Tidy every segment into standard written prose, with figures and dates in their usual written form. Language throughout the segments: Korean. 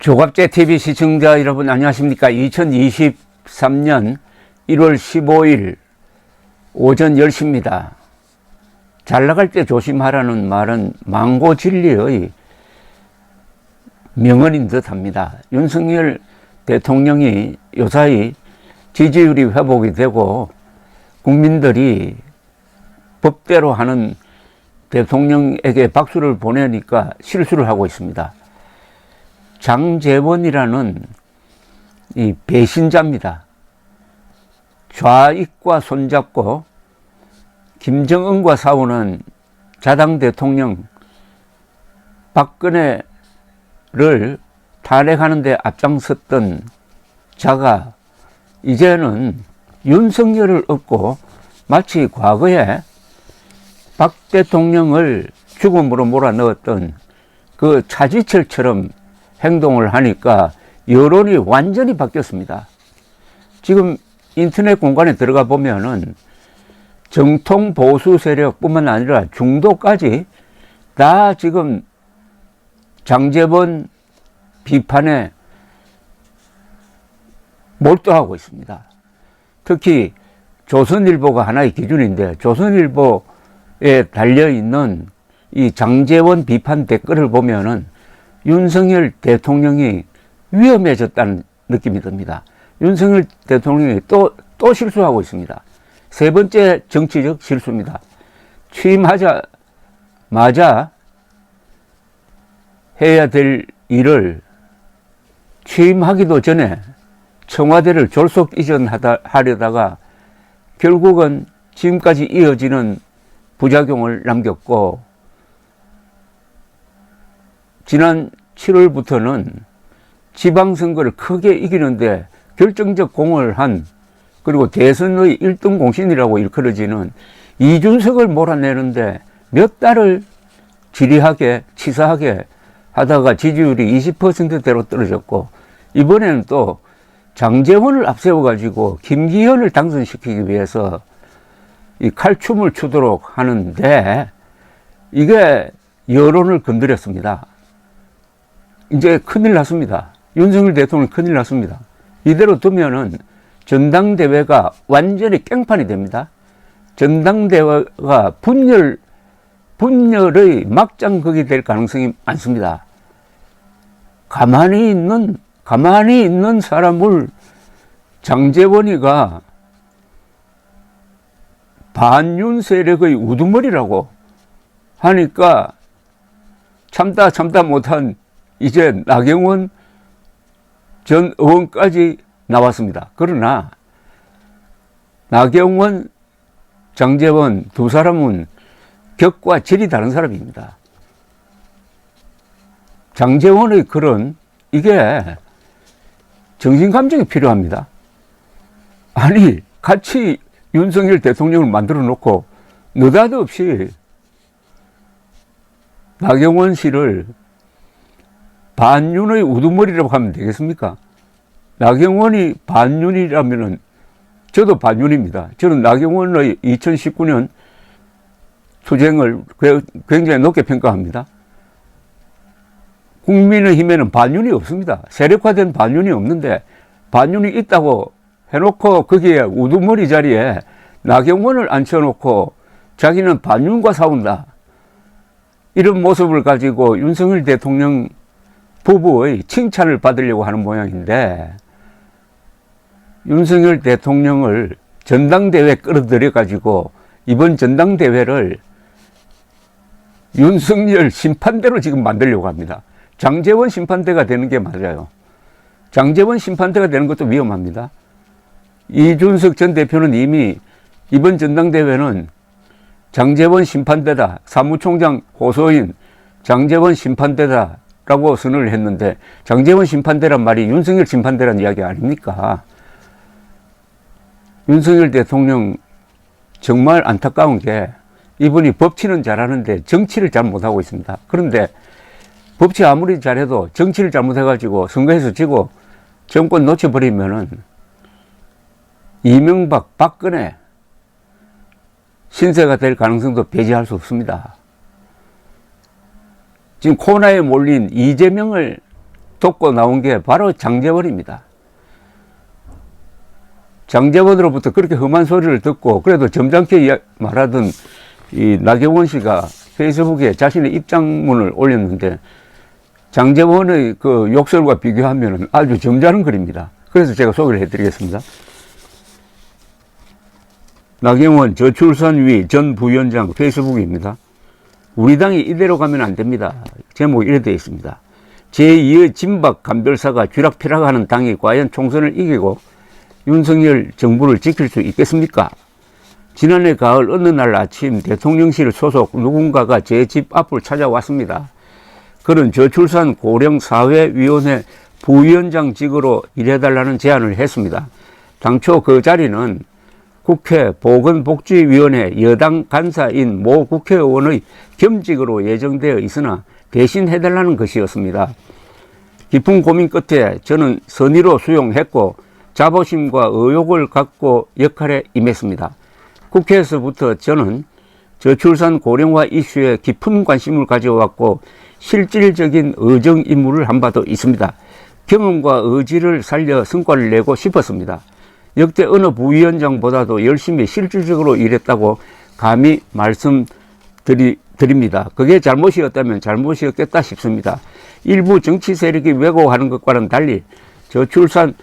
조갑제 TV 시청자 여러분 안녕하십니까. 2023년 1월 15일 오전 10시입니다. 잘 나갈 때 조심하라는 말은 망고 진리의 명언인 듯 합니다. 윤석열 대통령이 요사이 지지율이 회복이 되고 국민들이 법대로 하는 대통령에게 박수를 보내니까 실수를 하고 있습니다. 장제원이라는 이 배신자입니다. 좌익과 손잡고 김정은과 싸우는 자당 대통령 박근혜를 탄핵하는 데 앞장섰던 자가 이제는 윤석열을 얻고 마치 과거에 박 대통령을 죽음으로 몰아넣었던 그 차지철처럼 행동을 하니까 여론이 완전히 바뀌었습니다. 지금 인터넷 공간에 들어가 보면은 정통 보수 세력뿐만 아니라 중도까지 다 지금 장제원 비판에 몰두하고 있습니다. 특히 조선일보가 하나의 기준인데 조선일보에 달려있는 이 장제원 비판 댓글을 보면은 윤석열 대통령이 위험해졌다는 느낌이 듭니다. 윤석열 대통령이 또 실수하고 있습니다. 세 번째 정치적 실수입니다. 취임하자마자 해야 될 일을 취임하기도 전에 청와대를 졸속 이전하려다가 결국은 지금까지 이어지는 부작용을 남겼고, 지난 7월부터는 지방선거를 크게 이기는데 결정적 공을 한, 그리고 대선의 1등 공신이라고 일컬어지는 이준석을 몰아내는데 몇 달을 지리하게 치사하게 하다가 지지율이 20%대로 떨어졌고, 이번에는 또 장제원을 앞세워가지고 김기현을 당선시키기 위해서 이 칼춤을 추도록 하는데 이게 여론을 건드렸습니다. 이제 큰일 났습니다. 윤석열 대통령 큰일 났습니다. 이대로 두면은 전당대회가 완전히 깽판이 됩니다. 전당대회가 분열의 막장극이 될 가능성이 많습니다. 가만히 있는 사람을 장제원이가 반윤 세력의 우두머리라고 하니까 참다 못한 이제 나경원 전 의원까지 나왔습니다. 그러나 나경원, 장제원 두 사람은 격과 질이 다른 사람입니다. 장제원의 글은 이게 정신감정이 필요합니다. 아니, 같이 윤석열 대통령을 만들어 놓고 느닷없이 나경원 씨를 반윤의 우두머리라고 하면 되겠습니까? 나경원이 반윤이라면은 저도 반윤입니다. 저는 나경원의 2019년 투쟁을 굉장히 높게 평가합니다. 국민의힘에는 반윤이 없습니다. 세력화된 반윤이 없는데 반윤이 있다고 해놓고 거기에 우두머리 자리에 나경원을 앉혀놓고 자기는 반윤과 싸운다, 이런 모습을 가지고 윤석열 대통령 부부의 칭찬을 받으려고 하는 모양인데, 윤석열 대통령을 전당대회 끌어들여 가지고 이번 전당대회를 윤석열 심판대로 지금 만들려고 합니다. 장제원 심판대가 되는 게 맞아요. 장제원 심판대가 되는 것도 위험합니다. 이준석 전 대표는 이미 이번 전당대회는 장제원 심판대다, 사무총장 호소인 장제원 심판대다 라고 선언을 했는데, 장제원 심판대란 말이 윤석열 심판대란 이야기 아닙니까? 윤석열 대통령 정말 안타까운 게 이분이 법치는 잘하는데 정치를 잘 못하고 있습니다. 그런데 법치 아무리 잘해도 정치를 잘못해가지고 선거에서 지고 정권 놓쳐버리면은 이명박, 박근혜 신세가 될 가능성도 배제할 수 없습니다. 지금 코너에 몰린 이재명을 돕고 나온 게 바로 장제원입니다. 장제원으로부터 그렇게 험한 소리를 듣고 그래도 점잖게 말하던 이 나경원 씨가 페이스북에 자신의 입장문을 올렸는데 장제원의 그 욕설과 비교하면 아주 점잖은 글입니다. 그래서 제가 소개를 해드리겠습니다. 나경원 저출산위 전 부위원장 페이스북입니다. 우리 당이 이대로 가면 안 됩니다. 제목이 이래 되어 있습니다. 제2의 진박 간별사가 쥐락펴락하는 당이 과연 총선을 이기고 윤석열 정부를 지킬 수 있겠습니까? 지난해 가을 어느 날 아침 대통령실 소속 누군가가 제 집 앞을 찾아왔습니다. 그는 저출산 고령 사회위원회 부위원장직으로 일해달라는 제안을 했습니다. 당초 그 자리는 국회 보건복지위원회 여당 간사인 모 국회의원의 겸직으로 예정되어 있으나 대신 해달라는 것이었습니다. 깊은 고민 끝에 저는 선의로 수용했고 자부심과 의욕을 갖고 역할에 임했습니다. 국회에서부터 저는 저출산 고령화 이슈에 깊은 관심을 가져왔고 실질적인 의정 임무를 한 바도 있습니다. 경험과 의지를 살려 성과를 내고 싶었습니다. 역대 어느 부위원장보다도 열심히 실질적으로 일했다고 감히 말씀드립니다. 그게 잘못이었다면 잘못이었겠다 싶습니다. 일부 정치 세력이 왜곡하는 것과는 달리 저출산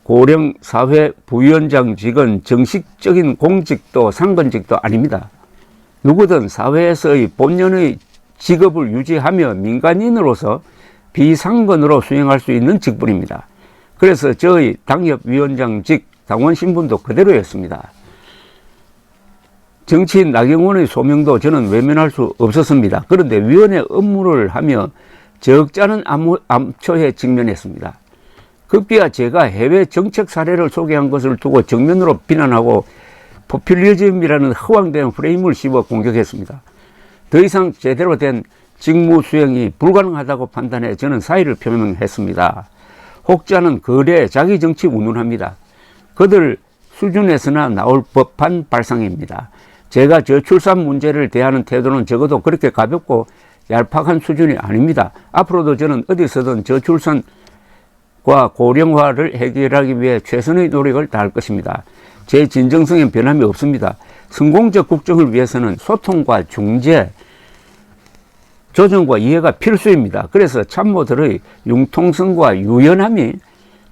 고령 사회 부위원장직은 정식적인 공직도 상근직도 아닙니다. 누구든 사회에서의 본연의 직업을 유지하며 민간인으로서 비상근으로 수행할 수 있는 직분입니다. 그래서 저의 당협위원장직 당원 신분도 그대로였습니다. 정치인 나경원의 소명도 저는 외면할 수 없었습니다. 그런데 위원회 업무를 하며 적잖은 암초에 직면했습니다. 급기야 제가 해외 정책 사례를 소개한 것을 두고 정면으로 비난하고 포퓰리즘이라는 허황된 프레임을 씌워 공격했습니다. 더 이상 제대로 된 직무 수행이 불가능하다고 판단해 저는 사의를 표명했습니다. 혹자는 거래 자기 정치 운운합니다. 그들 수준에서나 나올 법한 발상입니다. 제가 저출산 문제를 대하는 태도는 적어도 그렇게 가볍고 얄팍한 수준이 아닙니다. 앞으로도 저는 어디서든 저출산과 고령화를 해결하기 위해 최선의 노력을 다할 것입니다. 제 진정성엔 변함이 없습니다. 성공적 국정을 위해서는 소통과 중재, 조정과 이해가 필수입니다. 그래서 참모들의 융통성과 유연함이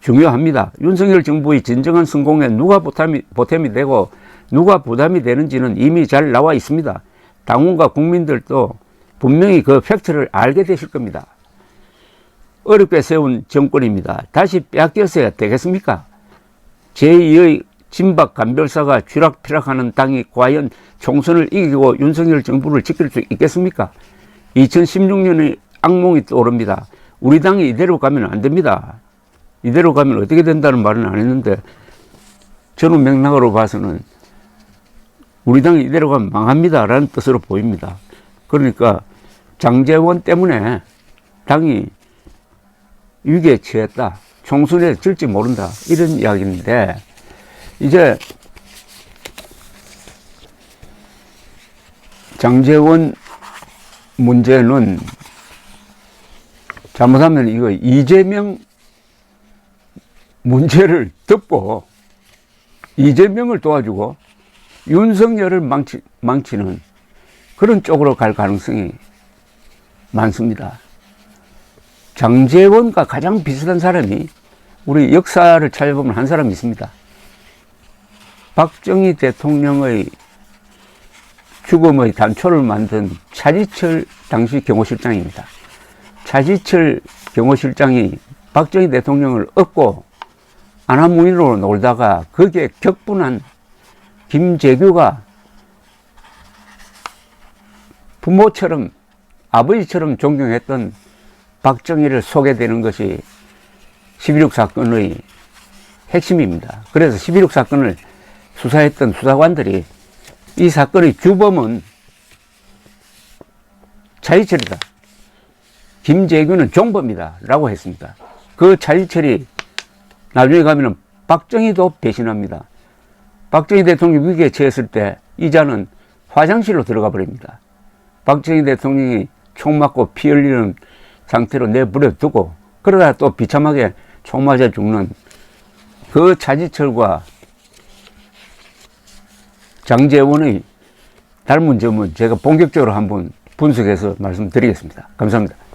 중요합니다. 윤석열 정부의 진정한 성공에 누가 보탬이 되고 누가 부담이 되는지는 이미 잘 나와 있습니다. 당원과 국민들도 분명히 그 팩트를 알게 되실 겁니다. 어렵게 세운 정권입니다. 다시 빼앗겼어야 되겠습니까? 제2의 진박 간별사가 쥐락펴락하는 당이 과연 총선을 이기고 윤석열 정부를 지킬 수 있겠습니까? 2016년의 악몽이 떠오릅니다. 우리 당이 이대로 가면 안 됩니다. 이대로 가면 어떻게 된다는 말은 안 했는데 저는 맥락으로 봐서는 우리 당이 이대로 가면 망합니다 라는 뜻으로 보입니다. 그러니까 장제원 때문에 당이 위기에 처했다. 총선에 질지 모른다. 이런 이야기인데 이제 장제원 문제는 잘못하면 이거 이재명 문제를 덮고 이재명을 도와주고 윤석열을 망치는 그런 쪽으로 갈 가능성이 많습니다. 장제원과 가장 비슷한 사람이 우리 역사를 찾아보면 한 사람이 있습니다. 박정희 대통령의 죽음의 단초를 만든 차지철 당시 경호실장입니다. 차지철 경호실장이 박정희 대통령을 업고 안하무인으로 놀다가 거기에 격분한 김재규가 부모처럼 아버지처럼 존경했던 박정희를 소개되는 것이 11.6 사건의 핵심입니다. 그래서 11.6 사건을 수사했던 수사관들이 이 사건의 주범은 차지철이다. 김재규는 종범이다. 라고 했습니다. 그 차지철이 나중에 가면은 박정희도 배신합니다. 박정희 대통령 위기에 처했을 때 이자는 화장실로 들어가 버립니다. 박정희 대통령이 총 맞고 피 흘리는 상태로 내버려 두고 그러다 또 비참하게 총 맞아 죽는 그 차지철과 장제원의 닮은 점은 제가 본격적으로 한번 분석해서 말씀드리겠습니다. 감사합니다.